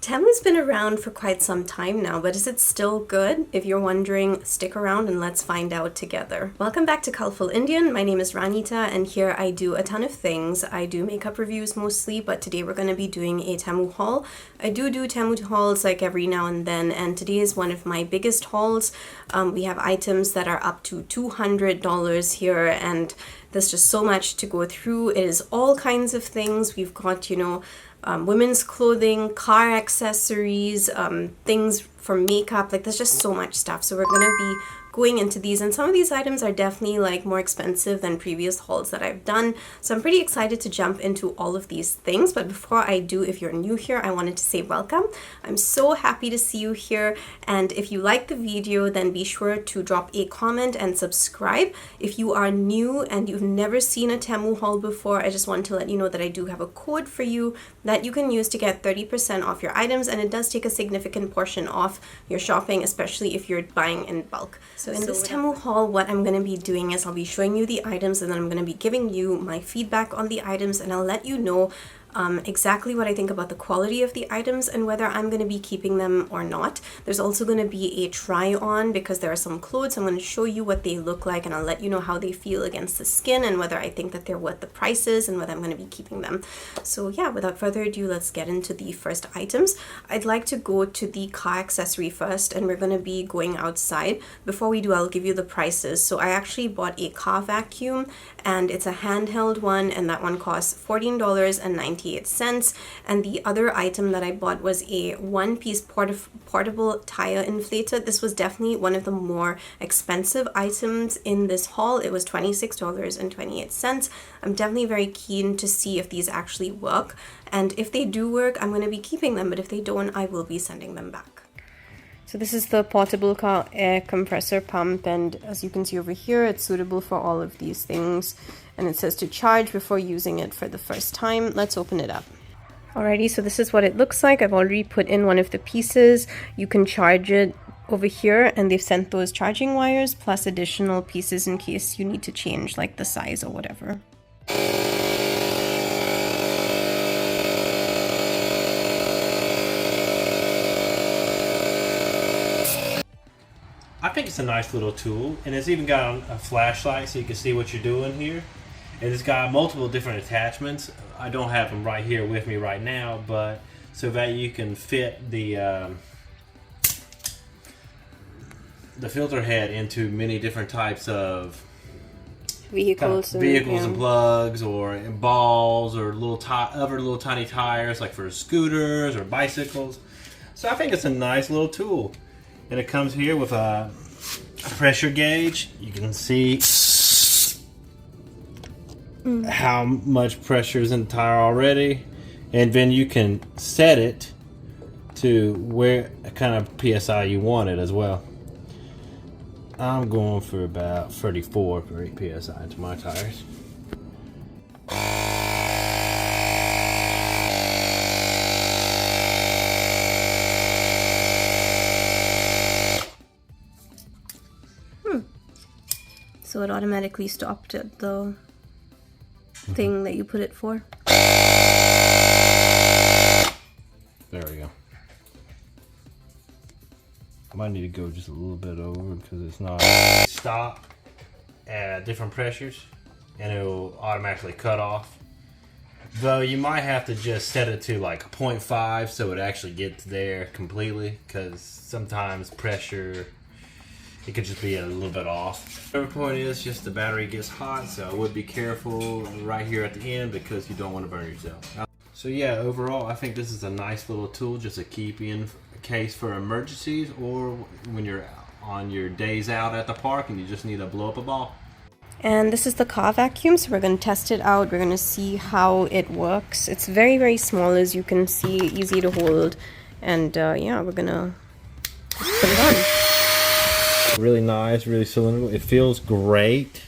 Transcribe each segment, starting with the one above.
Temu's been around for quite some time now, but is it still good? If you're wondering, stick around and let's find out together. Welcome back to Colourful Indian. My name is Ranita and here I do a ton of things. I do makeup reviews mostly, but today we're going to be doing a Temu haul. I do Temu hauls like every now and then, and today is one of my biggest hauls. We have items that are up to $200 here, and there's just so much to go through. It is all kinds of things. We've got, women's clothing, car accessories, things for makeup. Like, there's just so much stuff. So we're gonna be going into these, and some of these items are definitely like more expensive than previous hauls that I've done. So I'm pretty excited to jump into all of these things. But before I do, if you're new here, I wanted to say welcome. I'm so happy to see you here. And if you like the video, then be sure to drop a comment and subscribe. If you are new and you've never seen a Temu haul before, I just want to let you know that I do have a code for you that you can use to get 30% off your items, and it does take a significant portion off your shopping, especially if you're buying in bulk. So in this Temu haul, what I'm going to be doing is I'll be showing you the items, and then I'm going to be giving you my feedback on the items, and I'll let you know exactly what I think about the quality of the items and whether I'm going to be keeping them or not. There's also going to be a try on because there are some clothes. I'm going to show you what they look like, and I'll let you know how they feel against the skin and whether I think that they're worth the prices and whether I'm going to be keeping them. So yeah, without further ado, let's get into the first items. I'd like to go to the car accessory first, and we're going to be going outside. Before we do, I'll give you the prices. So I actually bought a car vacuum, and it's a handheld one, and that one costs $14.98. And the other item that I bought was a one-piece portable tire inflator. This was definitely one of the more expensive items in this haul. It was $26.28. I'm definitely very keen to see if these actually work, and if they do work, I'm going to be keeping them, but if they don't, I will be sending them back. So this is the portable car air compressor pump, and as you can see over here, it's suitable for all of these things, and it says to charge before using it for the first time. Let's open it up. Alrighty, so this is what it looks like. I've already put in one of the pieces. You can charge it over here, and they've sent those charging wires plus additional pieces in case you need to change like the size or whatever. I think it's a nice little tool, and it's even got a flashlight so you can see what you're doing here. And it's got multiple different attachments. I don't have them right here with me right now, but so that you can fit the filter head into many different types of vehicles and plugs, or balls, or other little tiny tires like for scooters or bicycles. So I think it's a nice little tool. And it comes here with a pressure gauge. You can see how much pressure is in the tire already. And then you can set it to where kind of PSI you want it as well. I'm going for about 34 for 8 PSI to my tires. So it automatically stopped at the thing that you put it for. There we go. I might need to go just a little bit over because it's not stop at different pressures, and it will automatically cut off. Though you might have to just set it to like 0.5 so it actually gets there completely, because sometimes pressure, it could just be a little bit off. The point is just the battery gets hot, so I would be careful right here at the end because you don't want to burn yourself. So yeah, overall I think this is a nice little tool just to keep in case for emergencies, or when you're on your days out at the park and you just need to blow up a ball. And this is the car vacuum, so we're going to test it out. We're going to see how it works. It's very, very small, as you can see, easy to hold. And yeah, we're going to put it on. Really nice, really cylindrical. It feels great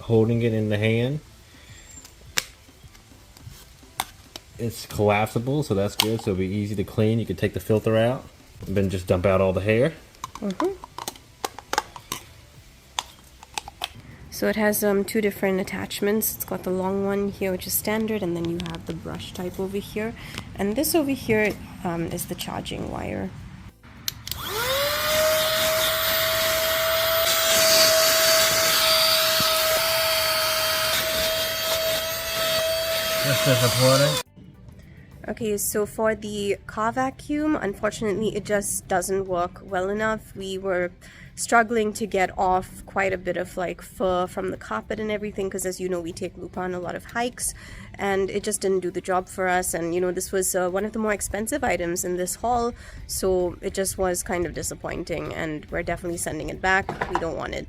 holding it in the hand. It's collapsible, so that's good. So it'll be easy to clean. You can take the filter out and then just dump out all the hair. So it has two different attachments. It's got the long one here, which is standard, and then you have the brush type over here. And this over here is the charging wire. Just disappointing. Okay, so for the car vacuum, unfortunately it just doesn't work well enough. We were struggling to get off quite a bit of like fur from the carpet and everything, because as you know, we take Lupa on a lot of hikes, and it just didn't do the job for us. And you know, this was one of the more expensive items in this haul, so it just was kind of disappointing, and we're definitely sending it back. We don't want it.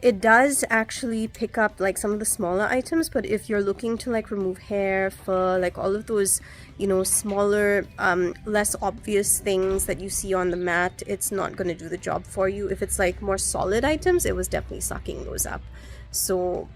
It does actually pick up like some of the smaller items, but if you're looking to like remove hair, fur, like all of those, you know, smaller, less obvious things that you see on the mat, it's not going to do the job for you. If it's like more solid items, it was definitely sucking those up. So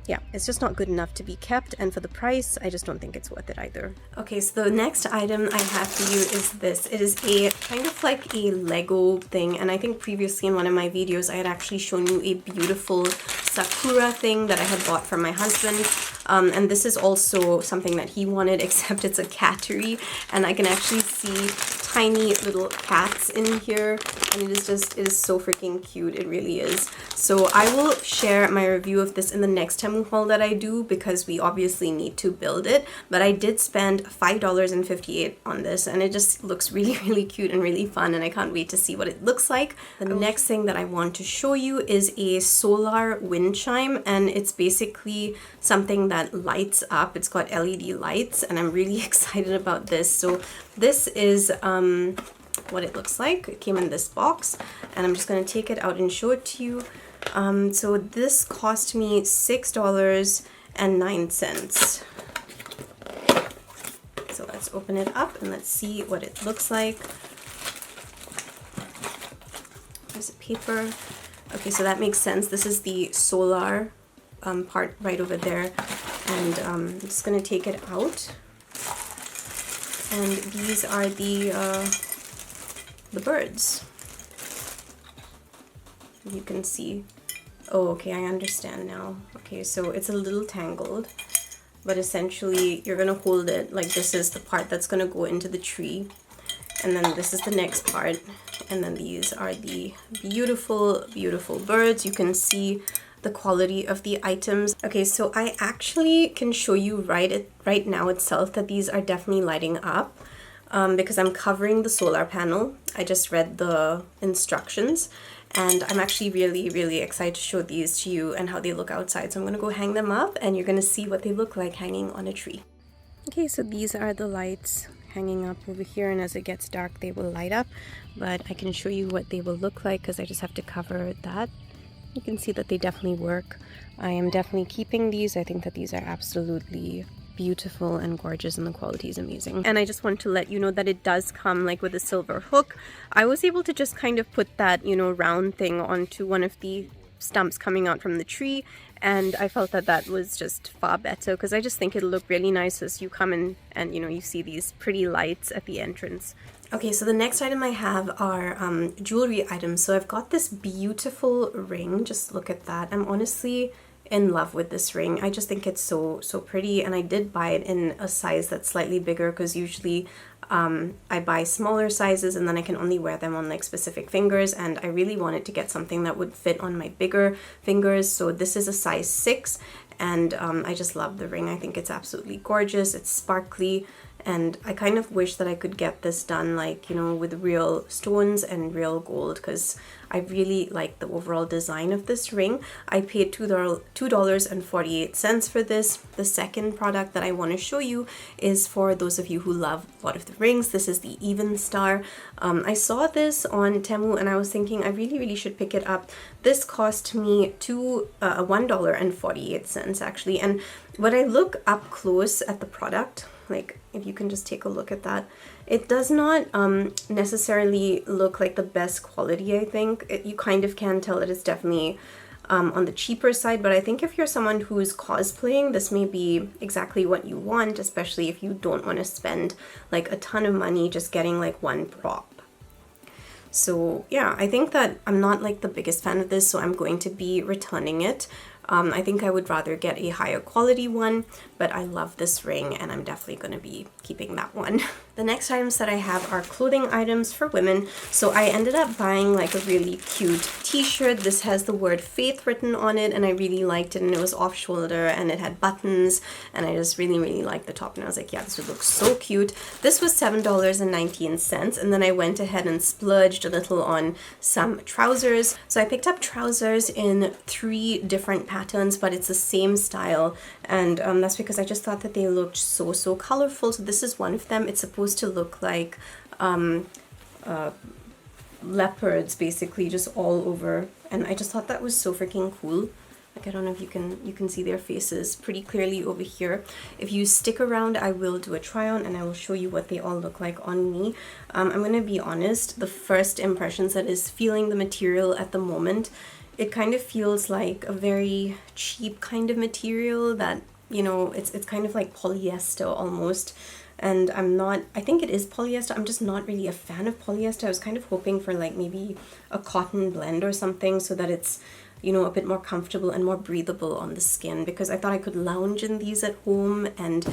yeah, it's just not good enough to be kept, and for the price, I just don't think it's worth it either. Okay, so the next item I have for you is this. It is a kind of like a Lego thing, and I think previously in one of my videos I had actually shown you a beautiful Sakura thing that I had bought for my husband. And this is also something that he wanted, except it's a cattery, and I can actually see tiny little cats in here, and it is so freaking cute. It really is. So I will share my review of this in the next Temu haul that I do, because we obviously need to build it, but I did spend $5.58 on this, and it just looks really, really cute and really fun, and I can't wait to see what it looks like. The next thing that I want to show you is a solar wind chime, and it's basically something that lights up. It's got LED lights, and I'm really excited about this. So this is what it looks like. It came in this box, and I'm just going to take it out and show it to you. So this cost me $6.09. So let's open it up and let's see what it looks like. There's a paper. Okay, so that makes sense. This is the solar part right over there, and I'm just going to take it out. And these are the birds. You can see. Oh, okay, I understand now. Okay, so it's a little tangled, but essentially you're gonna hold it like this is the part that's gonna go into the tree, and then this is the next part, and then these are the beautiful, beautiful birds. You can see the quality of the items. Okay, so I actually can show you right now itself that these are definitely lighting up, because I'm covering the solar panel. I just read the instructions, and I'm actually really, really excited to show these to you and how they look outside. So I'm gonna go hang them up, and you're gonna see what they look like hanging on a tree. Okay, so these are the lights hanging up over here, and as it gets dark they will light up, but I can show you what they will look like because I just have to cover that. You can see that they definitely work. I am definitely keeping these. I think that these are absolutely beautiful and gorgeous, and the quality is amazing. And I just want to let you know that it does come like with a silver hook. I was able to just kind of put that, you know, round thing onto one of the stumps coming out from the tree, and I felt that that was just far better, because I just think it'll look really nice as you come in and, you know, you see these pretty lights at the entrance. Okay, so the next item I have are jewelry items. So I've got this beautiful ring. Just look at that. I'm honestly in love with this ring. I just think it's so pretty, and I did buy it in a size that's slightly bigger, because usually I buy smaller sizes and then I can only wear them on like specific fingers, and I really wanted to get something that would fit on my bigger fingers. So this is a size 6, and I just love the ring. I think it's absolutely gorgeous. It's sparkly, and I kind of wish that I could get this done like, you know, with real stones and real gold, because I really like the overall design of this ring. I paid $2.48 for this. The second product that I want to show you is for those of you who love a lot of the rings. This is the Even Star. I saw this on Temu and I was thinking I really should pick it up. This cost me $1.48 actually, and when I look up close at the product, like if you can just take a look at that, it does not necessarily look like the best quality. I think you kind of can tell that it's definitely on the cheaper side, but I think if you're someone who's cosplaying, this may be exactly what you want, especially if you don't want to spend like a ton of money just getting like one prop. So yeah, I think that I'm not like the biggest fan of this, so I'm going to be returning it. I think I would rather get a higher quality one, but I love this ring and I'm definitely going to be keeping that one. The next items that I have are clothing items for women. So I ended up buying like a really cute t-shirt. This has the word faith written on it and I really liked it, and it was off shoulder and it had buttons and I just really liked the top, and I was like, yeah, this would look so cute. This was $7.19, and then I went ahead and splurged a little on some trousers. So I picked up trousers in 3 different patterns, but it's the same style, and that's because I just thought that they looked so colorful. So this is one of them. It's supposed to look like leopards basically just all over, and I just thought that was so freaking cool. Like, I don't know if you can see their faces pretty clearly over here. If you stick around, I will do a try on and I will show you what they all look like on me. I'm gonna be honest, the first impressions that is feeling the material at the moment, it kind of feels like a very cheap kind of material that, you know, it's kind of like polyester almost. And I think it is polyester. I'm just not really a fan of polyester. I was kind of hoping for like maybe a cotton blend or something so that it's, you know, a bit more comfortable and more breathable on the skin, because I thought I could lounge in these at home, and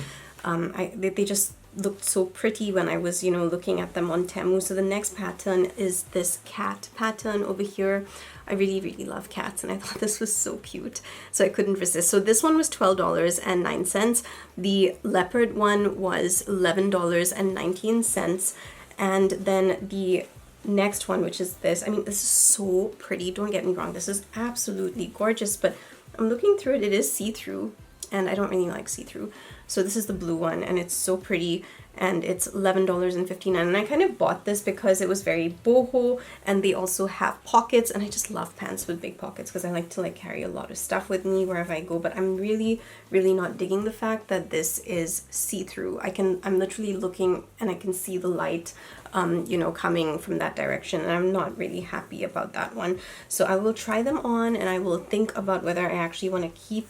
they just looked so pretty when I was, you know, looking at them on Temu. So the next pattern is this cat pattern over here. I really love cats and I thought this was so cute, so I couldn't resist. So this one was $12.09. The leopard one was $11.19, and then the next one, which is this, I mean, this is so pretty, don't get me wrong, this is absolutely gorgeous, but I'm looking through it, it is see-through and I don't really like see-through. So this is the blue one and it's so pretty, and it's $11.59, and I kind of bought this because it was very boho, and they also have pockets, and I just love pants with big pockets because I like to like carry a lot of stuff with me wherever I go. But I'm really not digging the fact that this is see-through. I'm literally looking and I can see the light you know, coming from that direction, and I'm not really happy about that one. So I will try them on and I will think about whether I actually want to keep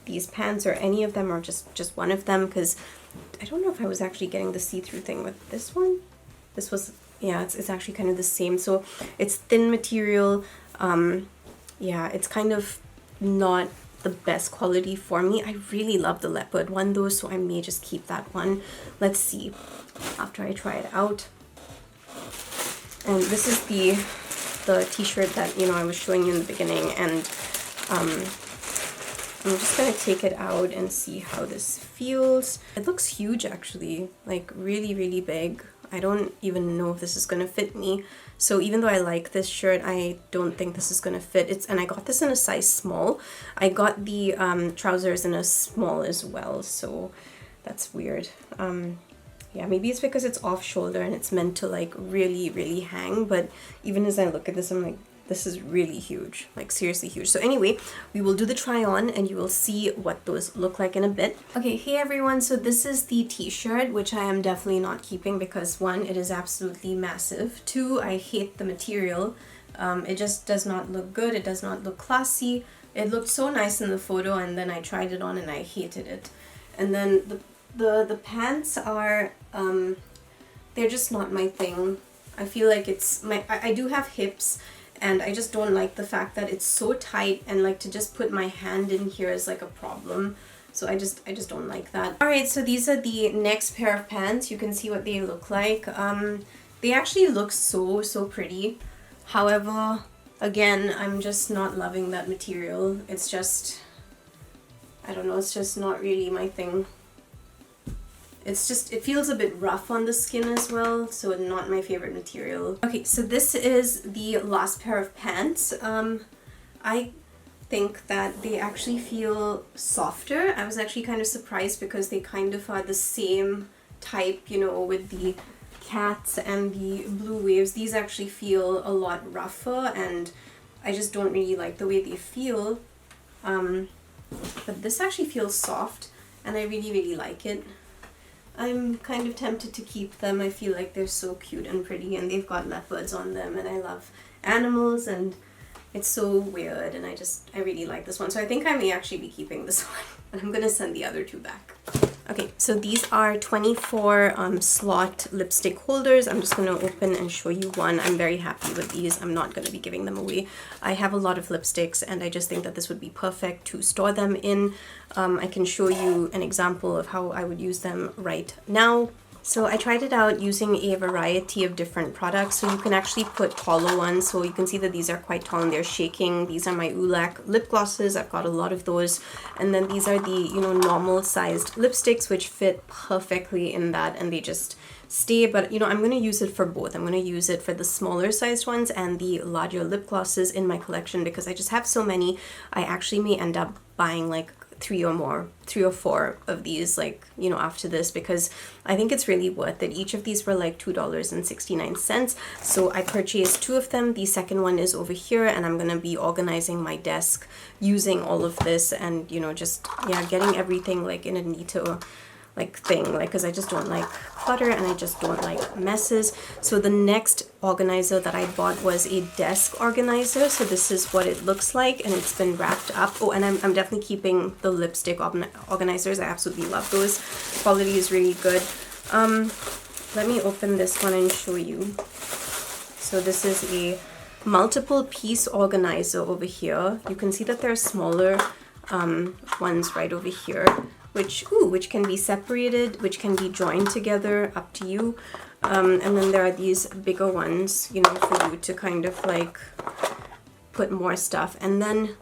these pants or any of them, or just one of them, because I don't know if I was actually getting the see-through thing with this one. This was, yeah, it's actually kind of the same. So it's thin material. Yeah, it's kind of not the best quality for me. I really love the leopard one though, so I may just keep that one. Let's see after I try it out. And this is the t-shirt that, you know, I was showing you in the beginning, and I'm just gonna take it out and see how this feels. It looks huge actually, like really big. I don't even know if this is gonna fit me. So even though I like this shirt, I don't think this is gonna fit. And I got this in a size small. I got the trousers in a small as well, so that's weird. Yeah, maybe it's because it's off shoulder and it's meant to like really hang, but even as I look at this, I'm like, this is really huge, like seriously huge. So anyway, we will do the try on and you will see what those look like in a bit. Okay, hey everyone, so this is the t-shirt, which I am definitely not keeping because 1, it is absolutely massive. 2, I hate the material. It just does not look good. It does not look classy. It looked so nice in the photo and then I tried it on and I hated it. And then the pants are, they're just not my thing. I feel like it's I do have hips, and I just don't like the fact that it's so tight, and like to just put my hand in here is like a problem. So I just don't like that. Alright, so these are the next pair of pants. You can see what they look like. They actually look so pretty. However, again, I'm just not loving that material. It's just, I don't know, it's just not really my thing. It's just, it feels a bit rough on the skin as well, so not my favorite material. Okay, so this is the last pair of pants. I think that they actually feel softer. I was actually kind of surprised because they kind of are the same type, you know, with the cats and the blue waves. These actually feel a lot rougher, and I just don't really like the way they feel. But this actually feels soft, and I really like it. I'm kind of tempted to keep them. I feel like they're so cute and pretty, and they've got leopards on them, and I love animals, and it's so weird, and I really like this one. So I think I may actually be keeping this one, and I'm gonna send the other 2 back. Okay, so these are 24 slot lipstick holders. I'm just going to open and show you one. I'm very happy with these. I'm not going to be giving them away. I have a lot of lipsticks and I just think that this would be perfect to store them in. I can show you an example of how I would use them right now. So I tried it out using a variety of different products. So you can actually put taller ones. So you can see that these are quite tall and they're shaking. These are my Ulac lip glosses. I've got a lot of those. And then these are the, normal sized lipsticks, which fit perfectly in that and they just stay. But, I'm going to use it for both. I'm going to use it for the smaller sized ones and the larger lip glosses in my collection because I just have so many. I actually may end up buying like 3 or 4 of these after this because I think it's really worth it. Each of these were like $2.69. So I purchased 2 of them. The second one is over here and I'm gonna be organizing my desk using all of this and getting everything like in a neato thing because I just don't like clutter and I just don't like messes. So the next organizer that I bought was a desk organizer. So this is what it looks like and it's been wrapped up. Oh, and I'm definitely keeping the lipstick organizers. I absolutely love those. Quality is really good. Let me open this one and show you. So this is a multiple piece organizer over here. You can see that there are smaller ones right over here, which can be separated, which can be joined together, up to you. And then there are these bigger ones, for you to kind of like put more stuff. And then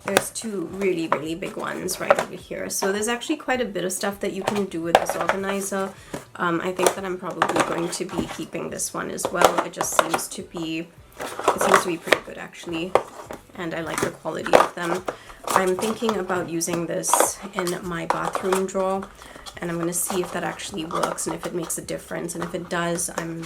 there's 2 really, really big ones right over here. So there's actually quite a bit of stuff that you can do with this organizer. I think that I'm probably going to be keeping this one as well. It just seems to be, pretty good actually. And I like the quality of them. I'm thinking about using this in my bathroom drawer and I'm going to see if that actually works and if it makes a difference, and if it does I'm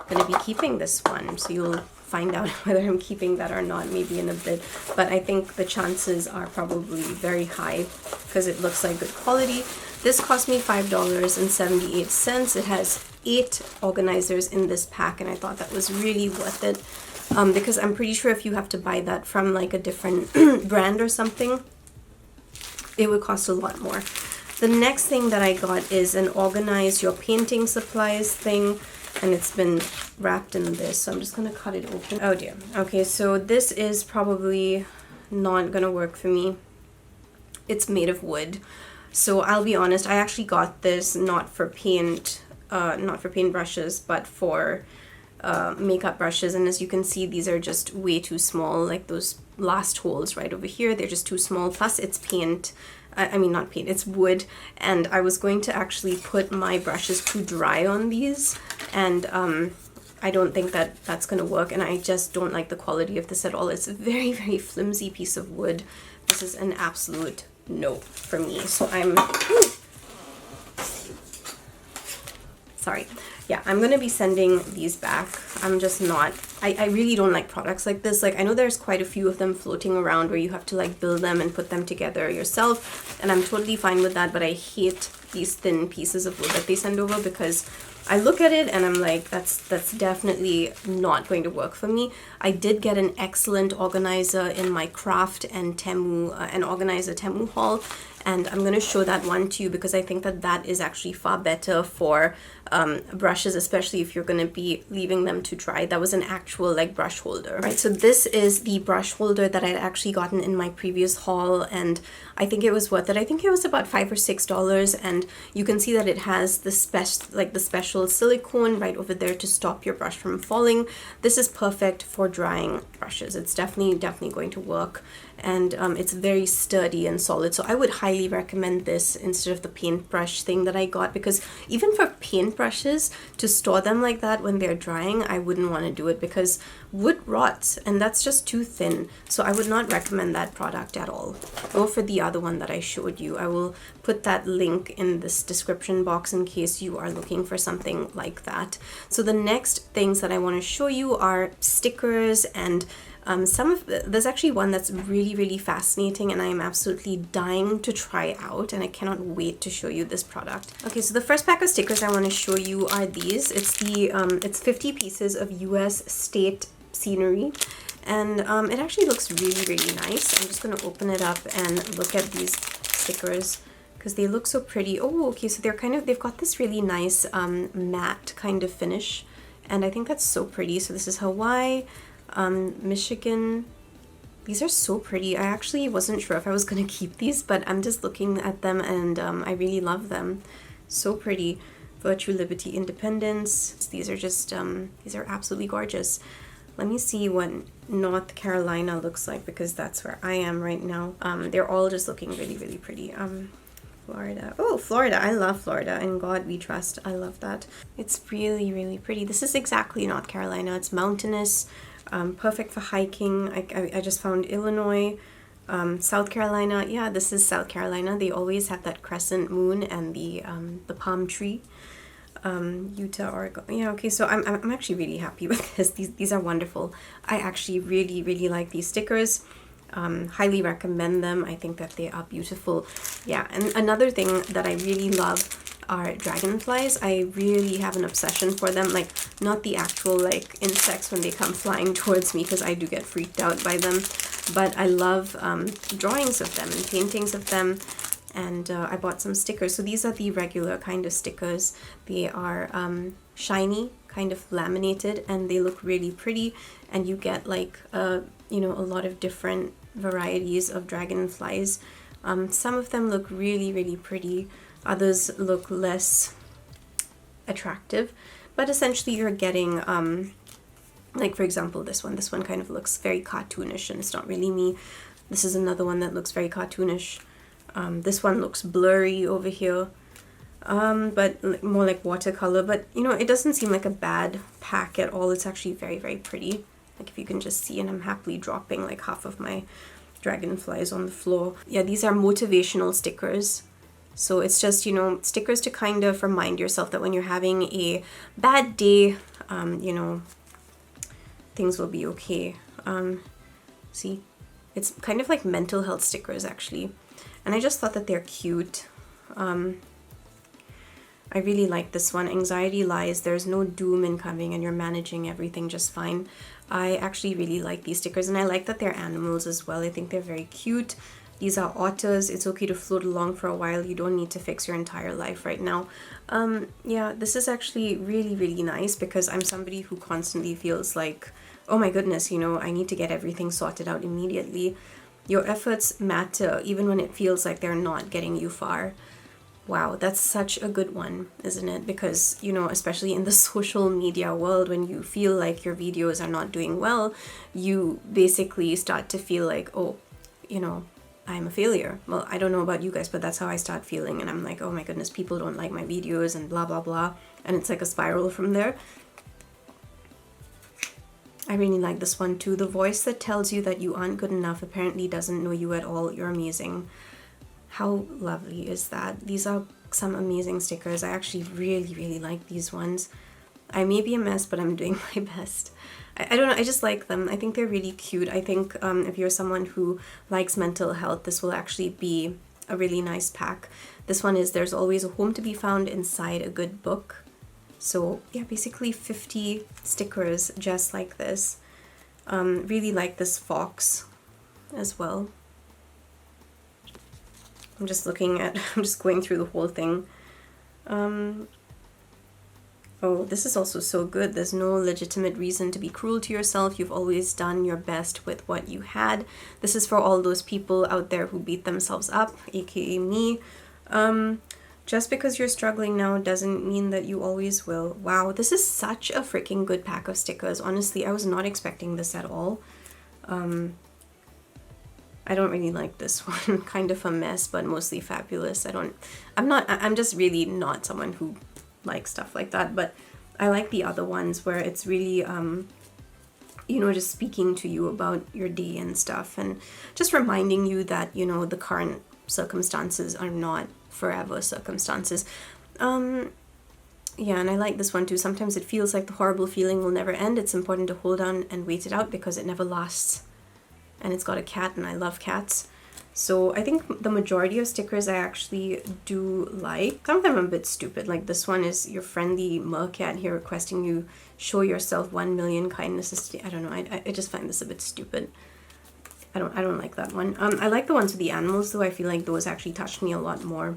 going to be keeping this one. So you'll find out whether I'm keeping that or not maybe in a bit, but I think the chances are probably very high because it looks like good quality. This cost me $5.78. It has 8 organizers in this pack and I thought that was really worth it. Because I'm pretty sure if you have to buy that from like a different brand or something, it would cost a lot more. The next thing that I got is an organize your painting supplies thing, and it's been wrapped in this, so I'm just gonna cut it open. Oh dear. Okay, so this is probably not gonna work for me. It's made of wood. So I'll be honest, I actually got this not for paint brushes, but for makeup brushes, and as you can see these are just way too small. Like those last holes right over here, they're just too small, plus it's paint. I mean not paint, it's wood, and I was going to actually put my brushes to dry on these and I don't think that that's gonna work, and I just don't like the quality of this at all. It's a very, very flimsy piece of wood. This is an absolute no for me. So sorry. Yeah, I'm going to be sending these back. I'm just not, I really don't like products like this. Like I know there's quite a few of them floating around where you have to like build them and put them together yourself. And I'm totally fine with that, but I hate these thin pieces of wood that they send over because I look at it and I'm like, that's definitely not going to work for me. I did get an excellent organizer in my craft and an organizer Temu Haul. And I'm going to show that one to you because I think that that is actually far better for brushes, especially if you're going to be leaving them to dry. That was an actual like brush holder. Right, so this is the brush holder that I'd actually gotten in my previous haul, and I think it was worth it. I think it was about $5 or $6, and you can see that it has the special silicone right over there to stop your brush from falling. This is perfect for drying brushes. It's definitely going to work, and it's very sturdy and solid. So I would highly recommend this instead of the paintbrush thing that I got, because even for paintbrushes to store them like that when they're drying, I wouldn't want to do it because wood rots and that's just too thin. So I would not recommend that product at all. Go for the other one that I showed you. I will put that link in this description box in case you are looking for something like that. So the next things that I want to show you are stickers, and there's actually one that's really fascinating and I am absolutely dying to try out, and I cannot wait to show you this product. Okay, so the first pack of stickers I want to show you are these. It's 50 pieces of US state scenery, and it actually looks really nice. I'm just going to open it up and look at these stickers because they look so pretty. Oh, okay, so they've got this really nice matte kind of finish, and I think that's so pretty. So this is Hawaii, Michigan. These are so pretty. I actually wasn't sure if I was gonna keep these, but I'm just looking at them and I really love them. So pretty. Virtue, Liberty, Independence. These are just, these are absolutely gorgeous. Let me see what North Carolina looks like, because that's where I am right now. They're all just looking really, really pretty. Florida. Oh, Florida. I love Florida. In God we trust. I love that. It's really, really pretty. This is exactly North Carolina. It's mountainous, perfect for hiking. I just found Illinois. South Carolina. Yeah, this is South Carolina. They always have that crescent moon and the palm tree. Utah, Oregon. Yeah, okay, so I'm actually really happy with this. These are wonderful. I actually really, really like these stickers. Highly recommend them. I think that they are beautiful. Yeah, and another thing that I really love are dragonflies. I really have an obsession for them. Like, not the actual like insects when they come flying towards me, because I do get freaked out by them, but I love drawings of them and paintings of them. And I bought some stickers. So these are the regular kind of stickers. They are shiny, kind of laminated, and they look really pretty. And you get like you know, a lot of different varieties of dragonflies. Some of them look really, really pretty. Others look less attractive. But essentially you're getting, like for example, this one. This one kind of looks very cartoonish, and it's not really me. This is another one that looks very cartoonish. This one looks blurry over here, but more like watercolor. But you know, it doesn't seem like a bad pack at all. It's actually very, very pretty. Like if you can just see, and I'm happily dropping like half of my dragonflies on the floor. Yeah, these are motivational stickers. So it's just, you know, stickers to kind of remind yourself that when you're having a bad day, you know, things will be okay. See, it's kind of like mental health stickers actually. And I just thought that they're cute. I really like this one. Anxiety lies. There's no doom incoming and you're managing everything just fine. I actually really like these stickers, and I like that they're animals as well. I think they're very cute. These are otters. It's okay to float along for a while. You don't need to fix your entire life right now. Yeah, this is actually really, really nice, because I'm somebody who constantly feels like, oh my goodness, you know, I need to get everything sorted out immediately. Your efforts matter even when it feels like they're not getting you far. Wow, that's such a good one, isn't it? Because, you know, especially in the social media world, when you feel like your videos are not doing well, you basically start to feel like, oh, you know, I'm a failure. Well, I don't know about you guys, but that's how I start feeling. And I'm like, oh my goodness, people don't like my videos and blah, blah, blah. And it's like a spiral from there. I really like this one too. The voice that tells you that you aren't good enough apparently doesn't know you at all. You're amazing. How lovely is that? These are some amazing stickers. I actually really, really like these ones. I may be a mess, but I'm doing my best. I don't know, I just like them. I think they're really cute. I think if you're someone who likes mental health, this will actually be a really nice pack. This one is There's Always a Home to be Found Inside a Good Book. So yeah, basically 50 stickers just like this. Really like this fox as well. I'm just going through the whole thing. Oh, this is also so good. There's no legitimate reason to be cruel to yourself. You've always done your best with what you had. This is for all those people out there who beat themselves up, aka me. Just because you're struggling now doesn't mean that you always will. Wow, this is such a freaking good pack of stickers. Honestly, I was not expecting this at all. I don't really like this one. Kind of a mess, but mostly fabulous. I'm just really not someone who likes stuff like that, but I like the other ones where it's really, you know, just speaking to you about your day and stuff, and just reminding you that, you know, the current circumstances are not forever circumstances. Yeah, and I like this one too. Sometimes it feels like the horrible feeling will never end. It's important to hold on and wait it out because it never lasts. And it's got a cat, and I love cats. So I think the majority of stickers I actually do like. Some of them are a bit stupid. Like this one is your friendly mercat here requesting you show yourself 1 million kindnesses. I don't know. I just find this a bit stupid. I don't like that one. I like the ones with the animals though. I feel like those actually touched me a lot more.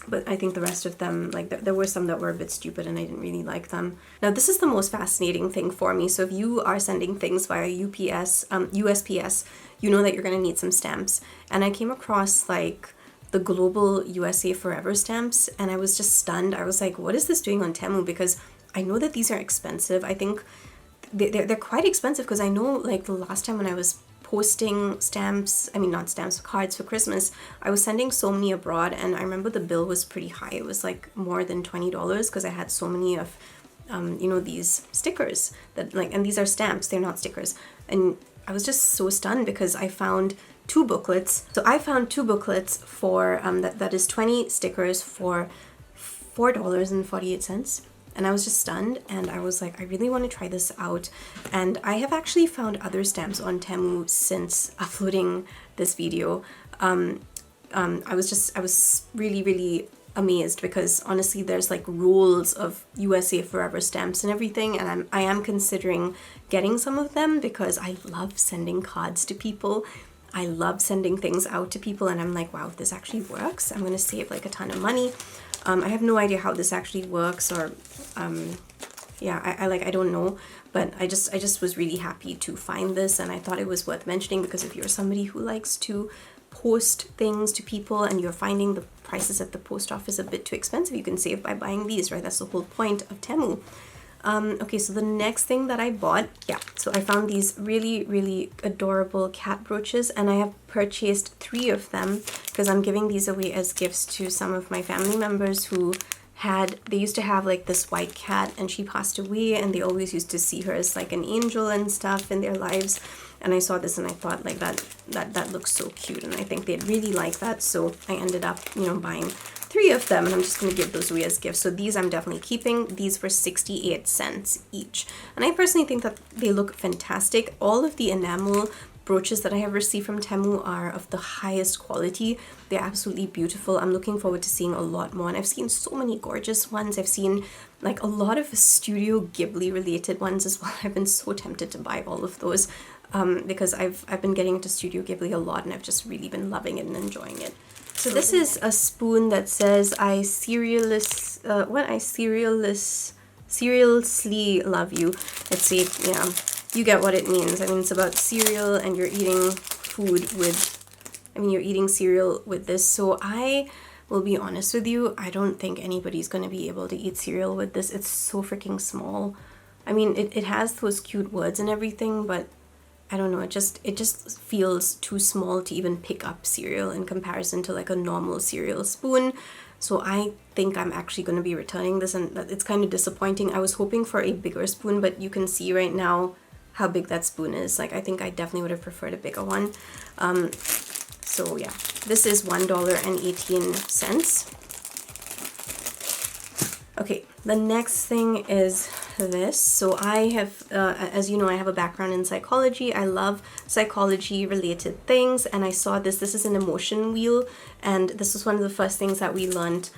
but I think the rest of them, like there were some that were a bit stupid and I didn't really like them. Now this is the most fascinating thing for me. So if you are sending things via USPS, you know that you're going to need some stamps. And I came across like the global USA Forever stamps and I was just stunned. I was like, what is this doing on Temu? Because I know that these are expensive. I think they're quite expensive because I know like the last time when I was posting stamps, I mean not stamps, cards for Christmas, I was sending so many abroad and I remember the bill was pretty high. It was like more than $20 because I had so many of you know, these stickers that like, and these are stamps, they're not stickers. And I was just so stunned because I found two booklets. So I found two booklets for that is 20 stickers for $4.48. And I was just stunned and I was like, I really want to try this out. And I have actually found other stamps on Temu since uploading this video. I was really, really amazed because honestly there's like rolls of USA Forever stamps and everything, and I am considering getting some of them because I love sending cards to people. I love sending things out to people and I'm like, wow, if this actually works, I'm gonna save like a ton of money. I have no idea how this actually works or yeah, I don't know, but I just was really happy to find this and I thought it was worth mentioning because if you're somebody who likes to post things to people and you're finding the prices at the post office a bit too expensive, you can save by buying these, right? That's the whole point of Temu. Okay, so the next thing that I bought, yeah, so I found these really, really adorable cat brooches and I have purchased 3 of them because I'm giving these away as gifts to some of my family members who they used to have like this white cat and she passed away and they always used to see her as like an angel and stuff in their lives. And I saw this and I thought like that looks so cute and I think they'd really like that. So I ended up, you know, buying 3 of them and I'm just going to give those away as gifts. So these I'm definitely keeping. These were 68 cents each. And I personally think that they look fantastic. All of the enamel brooches that I have received from Temu are of the highest quality. They're absolutely beautiful. I'm looking forward to seeing a lot more and I've seen so many gorgeous ones. I've seen like a lot of Studio Ghibli related ones as well. I've been so tempted to buy all of those because I've been getting into Studio Ghibli a lot and I've just really been loving it and enjoying it. So this is a spoon that says seriously love you. Let's see, yeah, you get what it means. I mean, it's about cereal and you're eating food with, you're eating cereal with this. So I will be honest with you, I don't think anybody's going to be able to eat cereal with this. It's so freaking small. I mean, it has those cute words and everything, but I don't know, it just feels too small to even pick up cereal in comparison to like a normal cereal spoon. So I think I'm actually going to be returning this and it's kind of disappointing. I was hoping for a bigger spoon, but you can see right now how big that spoon is. Like I think I definitely would have preferred a bigger one. So yeah, this is $1.18. Okay, the next thing is this. So I have, as you know, I have a background in psychology. I love psychology related things and I saw this. This is an emotion wheel and this was one of the first things that we learned,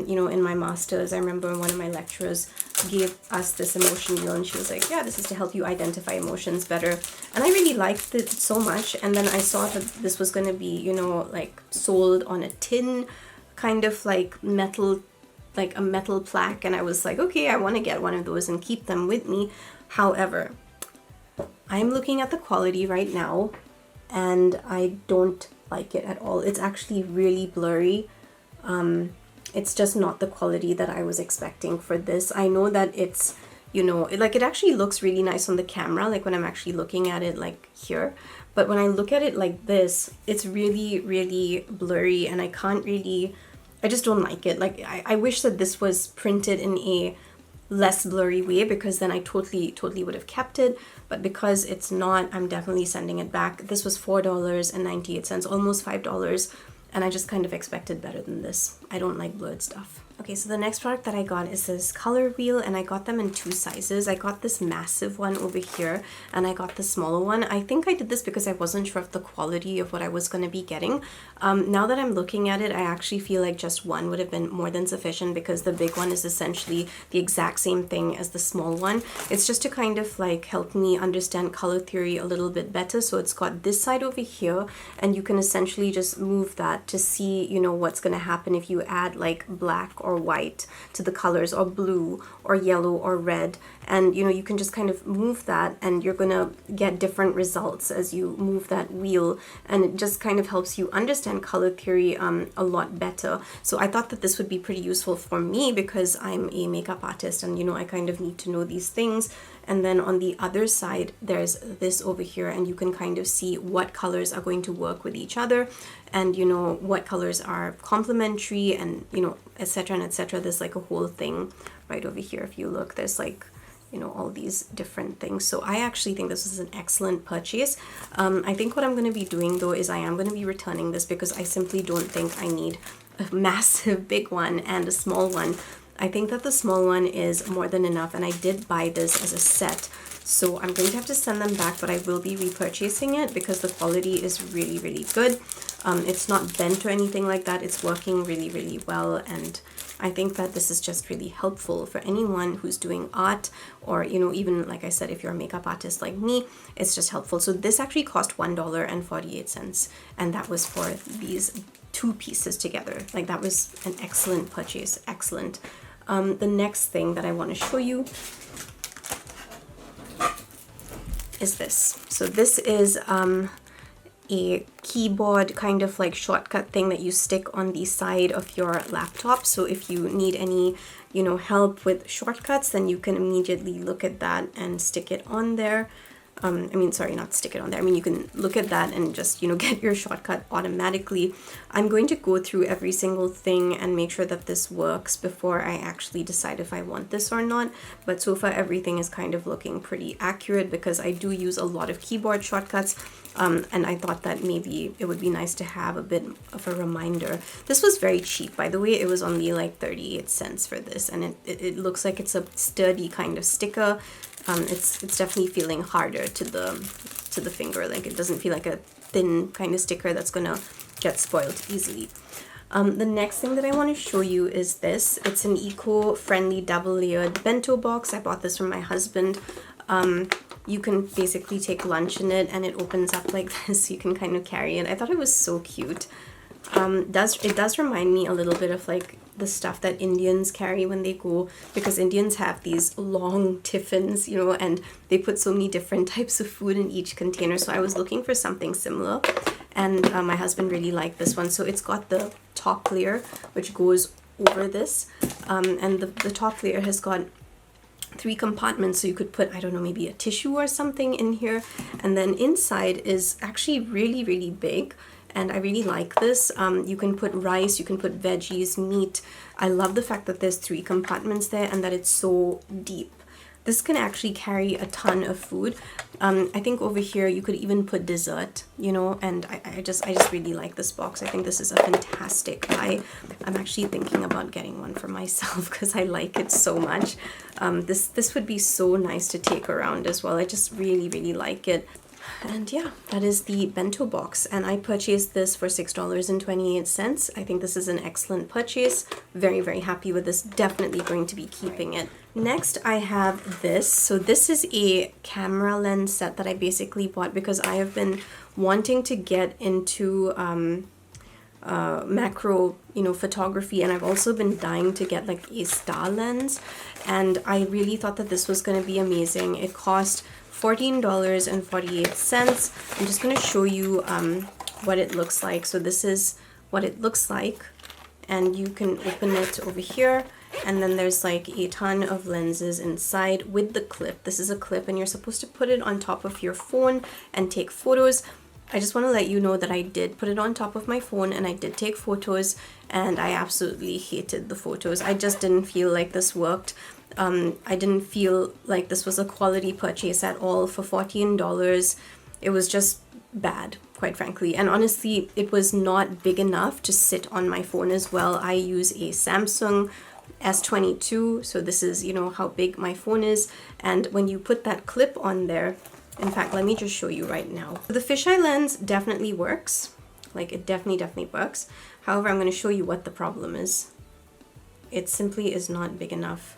you know, in my master's. I remember one of my lecturers gave us this emotion wheel and she was like, yeah, this is to help you identify emotions better. And I really liked it so much. And then I saw that this was going to be, you know, like sold on a tin, kind of like metal, like a metal plaque, and I was like, okay, I want to get one of those and keep them with me. However, I'm looking at the quality right now and I don't like it at all. It's actually really blurry. It's just not the quality that I was expecting for this. I know that it's, you know, it actually looks really nice on the camera, like when I'm actually looking at it like here, but when I look at it like this, it's really, really blurry and I just don't like it. Like I wish that this was printed in a less blurry way because then I totally would have kept it. But because it's not, I'm definitely sending it back. This was $4.98, almost $5. And I just kind of expected better than this. I don't like blurred stuff. Okay, so the next product that I got is this color wheel, and I got them in 2 sizes. I got this massive one over here, and I got the smaller one. I think I did this because I wasn't sure of the quality of what I was going to be getting. Now that I'm looking at it, I actually feel like just one would have been more than sufficient, because the big one is essentially the exact same thing as the small one. It's just to kind of like help me understand color theory a little bit better. So it's got this side over here, and you can essentially just move that to see, you know, what's going to happen if you add like black or white to the colors, or blue or yellow or red. And you know, you can just kind of move that, and you're gonna get different results as you move that wheel, and it just kind of helps you understand color theory a lot better. So I thought that this would be pretty useful for me, because I'm a makeup artist, and you know, I kind of need to know these things. And then on the other side, there's this over here, and you can kind of see what colors are going to work with each other, and you know, what colors are complementary, and you know, etc. and etc. There's like a whole thing right over here. If you look, there's like, you know, all these different things. So I actually think this is an excellent purchase. I think what I'm going to be doing though is I am going to be returning this, because I simply don't think I need a massive big one and a small one. I think that the small one is more than enough, and I did buy this as a set. So I'm going to have to send them back, but I will be repurchasing it because the quality is really, really good. It's not bent or anything like that. It's working really, really well, and I think that this is just really helpful for anyone who's doing art, or you know, even like I said, if you're a makeup artist like me, it's just helpful. So this actually cost $1.48, and that was for these 2 pieces together. Like, that was an excellent purchase, excellent. The next thing that I want to show you is this. So this is a keyboard kind of like shortcut thing that you stick on the side of your laptop. So if you need any, you know, help with shortcuts, then you can immediately look at that and stick it on there. I mean, sorry, not stick it on there. I mean, you can look at that and just, you know, get your shortcut automatically. I'm going to go through every single thing and make sure that this works before I actually decide if I want this or not. But so far, everything is kind of looking pretty accurate, because I do use a lot of keyboard shortcuts. And I thought that maybe it would be nice to have a bit of a reminder. This was very cheap, by the way. It was only like 38 cents for this, and it looks like it's a sturdy kind of sticker. It's definitely feeling harder to the finger. Like, it doesn't feel like a thin kind of sticker that's gonna get spoiled easily. The next thing that I want to show you is this. It's an eco-friendly double-layered bento box. I bought this from my husband. You can basically take lunch in it, and it opens up like this. You can kind of carry it. I thought it was so cute. It does remind me a little bit of like the stuff that Indians carry when they go, because Indians have these long tiffins, you know, and they put so many different types of food in each container. So I was looking for something similar, and my husband really liked this one. So it's got the top layer which goes over this, and the top layer has got 3 compartments, so you could put, I don't know, maybe a tissue or something in here. And then inside is actually really, really big, and I really like this. You can put rice, you can put veggies, meat. I love the fact that there's 3 compartments there, and that it's so deep. This can actually carry a ton of food. I think over here you could even put dessert, you know, and I just really like this box. I think this is a fantastic buy. I'm actually thinking about getting one for myself because I like it so much. This would be so nice to take around as well. I just really, really like it. And yeah, that is the bento box, and I purchased this for $6.28. I think this is an excellent purchase. Very, very happy with this. Definitely going to be keeping it. Next, I have this. So this is a camera lens set that I basically bought because I have been wanting to get into macro, you know, photography, and I've also been dying to get like a star lens, and I really thought that this was going to be amazing. It cost $14.48. I'm just going to show you what it looks like. So this is what it looks like, and you can open it over here, and then there's like a ton of lenses inside with the clip. This is a clip, and you're supposed to put it on top of your phone and take photos. I just want to let you know that I did put it on top of my phone and I did take photos, and I absolutely hated the photos. I just didn't feel like this worked. I didn't feel like this was a quality purchase at all for $14. It was just bad, quite frankly. And honestly, it was not big enough to sit on my phone as well. I use a Samsung S22, so this is, you know, how big my phone is. And when you put that clip on there, in fact, let me just show you right now. The fisheye lens definitely works. Like, it definitely works. However, I'm going to show you what the problem is. It simply is not big enough.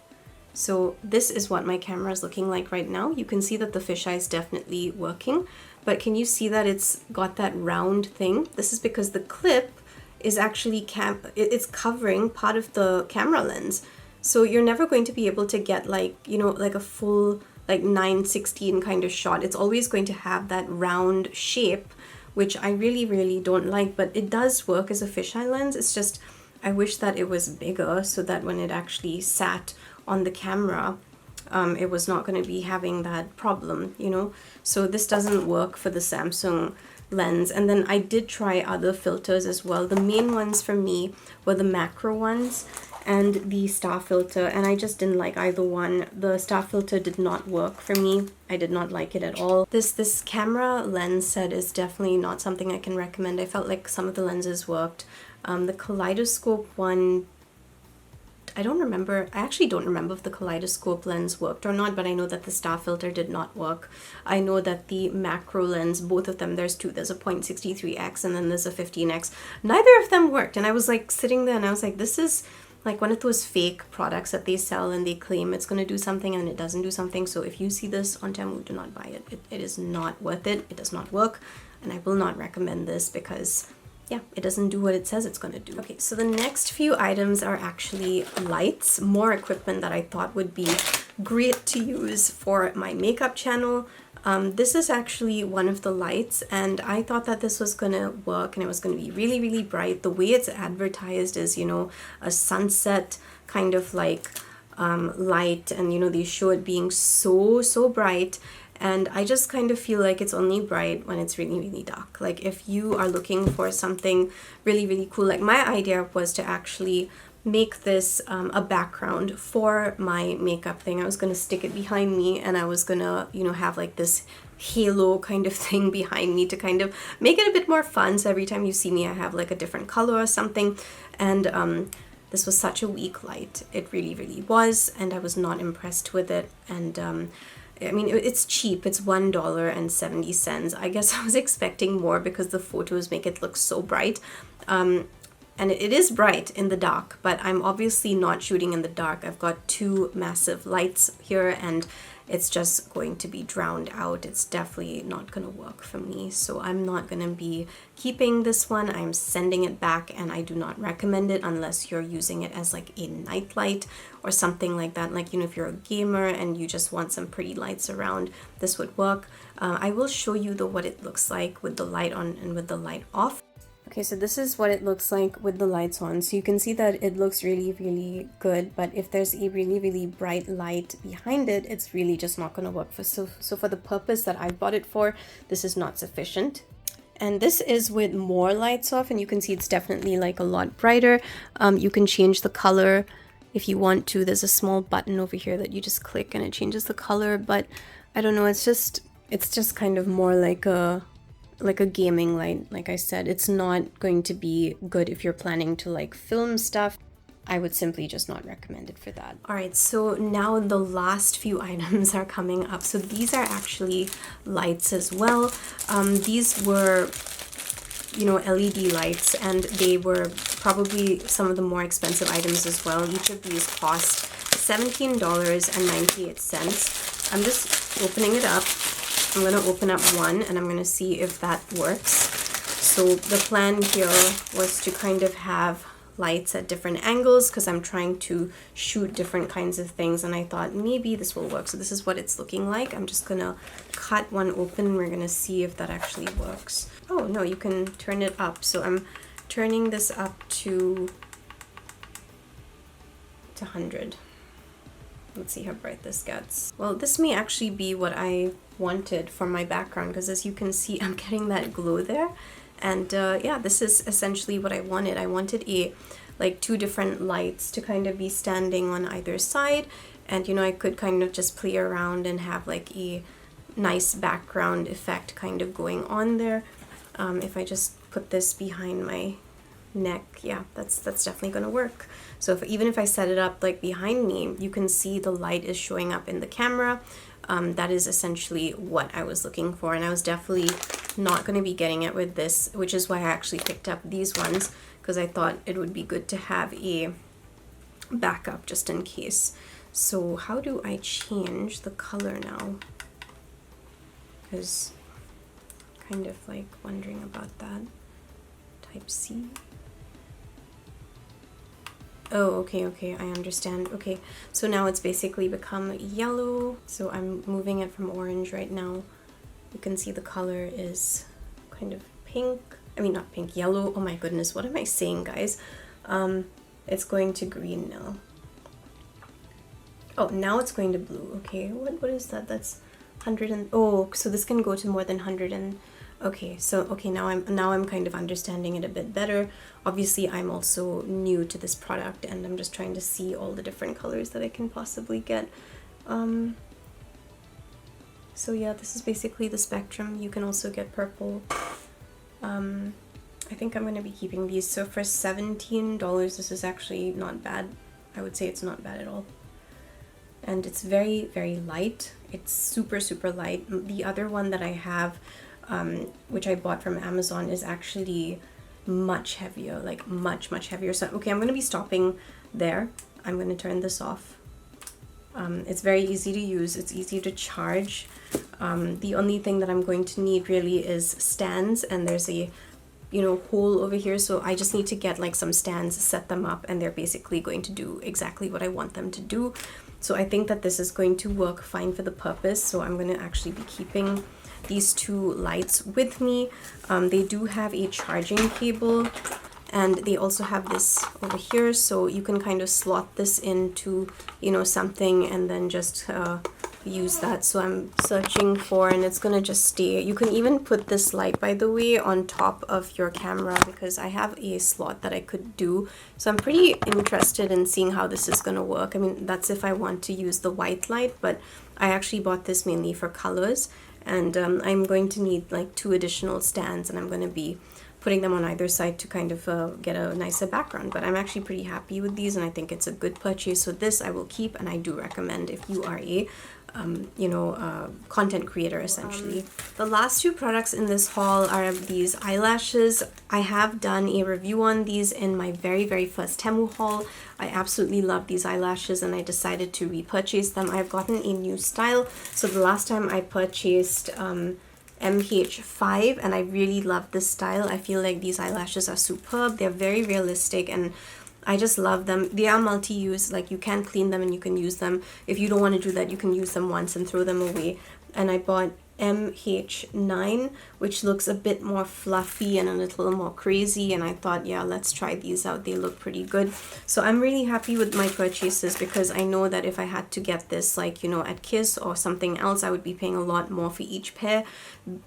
So this is what my camera is looking like right now. You can see that the fisheye is definitely working, but can you see that it's got that round thing? This is because the clip is actually it's covering part of the camera lens. So you're never going to be able to get like, you know, like a full like 9/16 kind of shot. It's always going to have that round shape, which I really don't like, but it does work as a fisheye lens. It's just, I wish that it was bigger so that when it actually sat on the camera, it was not going to be having that problem, you know. So this doesn't work for the Samsung lens. And then I did try other filters as well. The main ones for me were the macro ones and the star filter, and I just didn't like either one. The star filter did not work for me. I did not like it at all. This camera lens set is definitely not something I can recommend. I felt like some of the lenses worked. The kaleidoscope one, I actually don't remember if the kaleidoscope lens worked or not, but I know that the star filter did not work. I know that the macro lens, both of them, there's two. There's a 0.63x and then there's a 15x. Neither of them worked, and I was like sitting there and I was like, this is like one of those fake products that they sell and they claim it's going to do something and it doesn't do something. So if you see this on Temu, do not buy it. It is not worth it. It does not work, and I will not recommend this because yeah, it doesn't do what it says it's going to do. Okay, so the next few items are actually lights, more equipment that I thought would be great to use for my makeup channel. This is actually one of the lights, and I thought that this was gonna work and it was gonna be really bright. The way it's advertised is, you know, a sunset kind of like light, and you know, they show it being so bright. And I just kind of feel like it's only bright when it's really dark. Like if you are looking for something really cool, like my idea was to actually make this a background for my makeup thing. I was gonna stick it behind me, and I was gonna, you know, have like this halo kind of thing behind me to kind of make it a bit more fun. So every time you see me, I have like a different color or something. And this was such a weak light. It really was, and I was not impressed with it. And I mean, it's cheap. It's $1.70. I guess I was expecting more because the photos make it look so bright. And it is bright in the dark, but I'm obviously not shooting in the dark. I've got two massive lights here, and it's just going to be drowned out. It's definitely not going to work for me. So I'm not going to be keeping this one. I'm sending it back, and I do not recommend it unless you're using it as like a night light or something like that. Like, you know, if you're a gamer and you just want some pretty lights around, this would work. I will show you though what it looks like with the light on and with the light off. Okay, so this is what it looks like with the lights on. So you can see that it looks really good, but if there's a really bright light behind it, it's really just not going to work. So for the purpose that I bought it for, this is not sufficient. And this is with more lights off, and you can see it's definitely like a lot brighter. You can change the color if you want to. There's a small button over here that you just click and it changes the color, but I don't know, it's just kind of more like a gaming light. Like I said, it's not going to be good if you're planning to like film stuff. I would simply just not recommend it for that. All right, so now the last few items are coming up. So these are actually lights as well. These were, you know, LED lights, and they were probably some of the more expensive items as well. Each of these cost $17.98. I'm just opening it up. I'm going to open up one and I'm going to see if that works. So the plan here was to kind of have lights at different angles because I'm trying to shoot different kinds of things, and I thought maybe this will work. So this is what it's looking like. I'm just going to cut one open and we're going to see if that actually works. Oh no, you can turn it up. So I'm turning this up to 100. Let's see how bright this gets. Well, this may actually be what I wanted for my background, because as you can see, I'm getting that glow there. And yeah, this is essentially what I wanted. I wanted like two different lights to kind of be standing on either side. And, you know, I could kind of just play around and have like a nice background effect kind of going on there. If I just put this behind my neck, yeah, that's definitely gonna work. So even if I set it up like behind me, you can see the light is showing up in the camera. That is essentially what I was looking for, and I was definitely not going to be getting it with this, which is why I actually picked up these ones, because I thought it would be good to have a backup just in case. So how do I change the color now? Because kind of like wondering about that. Type C. Oh, okay, I understand. Okay, so now it's basically become yellow. So I'm moving it from orange right now. You can see the color is kind of pink. I mean, not pink, yellow. Oh my goodness, what am I saying, guys? It's going to green now. Oh, now it's going to blue. Okay, what is that? That's 100 and... Oh, so this can go to more than 100 and... Okay, so now I'm kind of understanding it a bit better. Obviously, I'm also new to this product, and I'm just trying to see all the different colors that I can possibly get. So yeah, this is basically the spectrum. You can also get purple. I think I'm going to be keeping these. So for $17, this is actually not bad. I would say it's not bad at all. And it's very, very light. It's super, super light. The other one that I have, which I bought from Amazon, is actually much heavier, like much heavier. So okay, I'm going to be stopping there. I'm going to turn this off. It's very easy to use. It's easy to charge. The only thing that I'm going to need really is stands, and there's a hole over here, so I just need to get like some stands, set them up, and they're basically going to do exactly what I want them to do. So I think that this is going to work fine for the purpose. So I'm going to actually be keeping these two lights with me. They do have a charging cable, and they also have this over here, so you can kind of slot this into something and then just use that. So I'm searching for, and it's gonna just stay. You can even put this light, by the way, on top of your camera, because I have a slot that I could do. So I'm pretty interested in seeing how this is gonna work. I mean, that's if I want to use the white light, but I actually bought this mainly for colors, and I'm going to need like 2 additional stands, and I'm going to be putting them on either side to kind of get a nicer background. But I'm actually pretty happy with these, and I think it's a good purchase. So this I will keep, and I do recommend if you are a content creator, essentially. The last 2 products in this haul are these eyelashes. I have done a review on these in my very, very first Temu haul. I absolutely love these eyelashes, and I decided to repurchase them. I've gotten a new style. So the last time I purchased MH5, and I really love this style. I feel like these eyelashes are superb. They're very realistic, and I just love them. They are multi-use, like you can clean them and you can use them. If you don't want to do that, you can use them once and throw them away. And I bought MH9, which looks a bit more fluffy and a little more crazy, and I thought, yeah, let's try these out. They look pretty good. So I'm really happy with my purchases, because I know that if I had to get this like at Kiss or something else, I would be paying a lot more for each pair.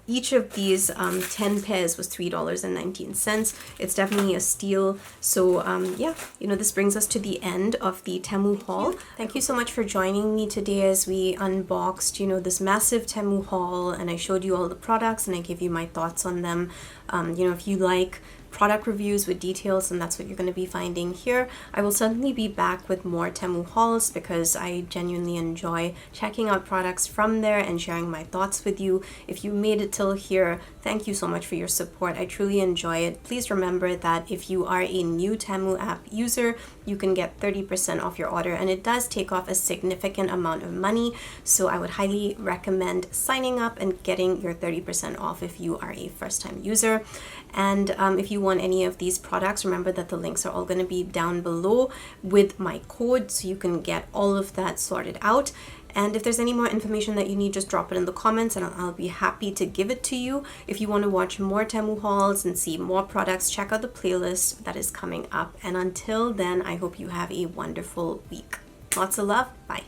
Each of these 10 pairs was $3.19. It's definitely a steal. So yeah, this brings us to the end of the Temu haul. Thank you so much for joining me today as we unboxed this massive Temu haul, and I showed you all the products and I gave you my thoughts on them. If you like product reviews with details, and that's what you're going to be finding here. I will certainly be back with more Temu hauls, because I genuinely enjoy checking out products from there and sharing my thoughts with you. If you made it till here, thank you so much for your support. I truly enjoy it. Please remember that if you are a new Temu app user, you can get 30% off your order, and it does take off a significant amount of money. So I would highly recommend signing up and getting your 30% off if you are a first-time user. And if you want any of these products, remember that the links are all going to be down below with my code, so you can get all of that sorted out. And if there's any more information that you need, just drop it in the comments, and I'll be happy to give it to you. If you want to watch more Temu hauls and see more products, check out the playlist that is coming up. And until then, I hope you have a wonderful week. Lots of love. Bye.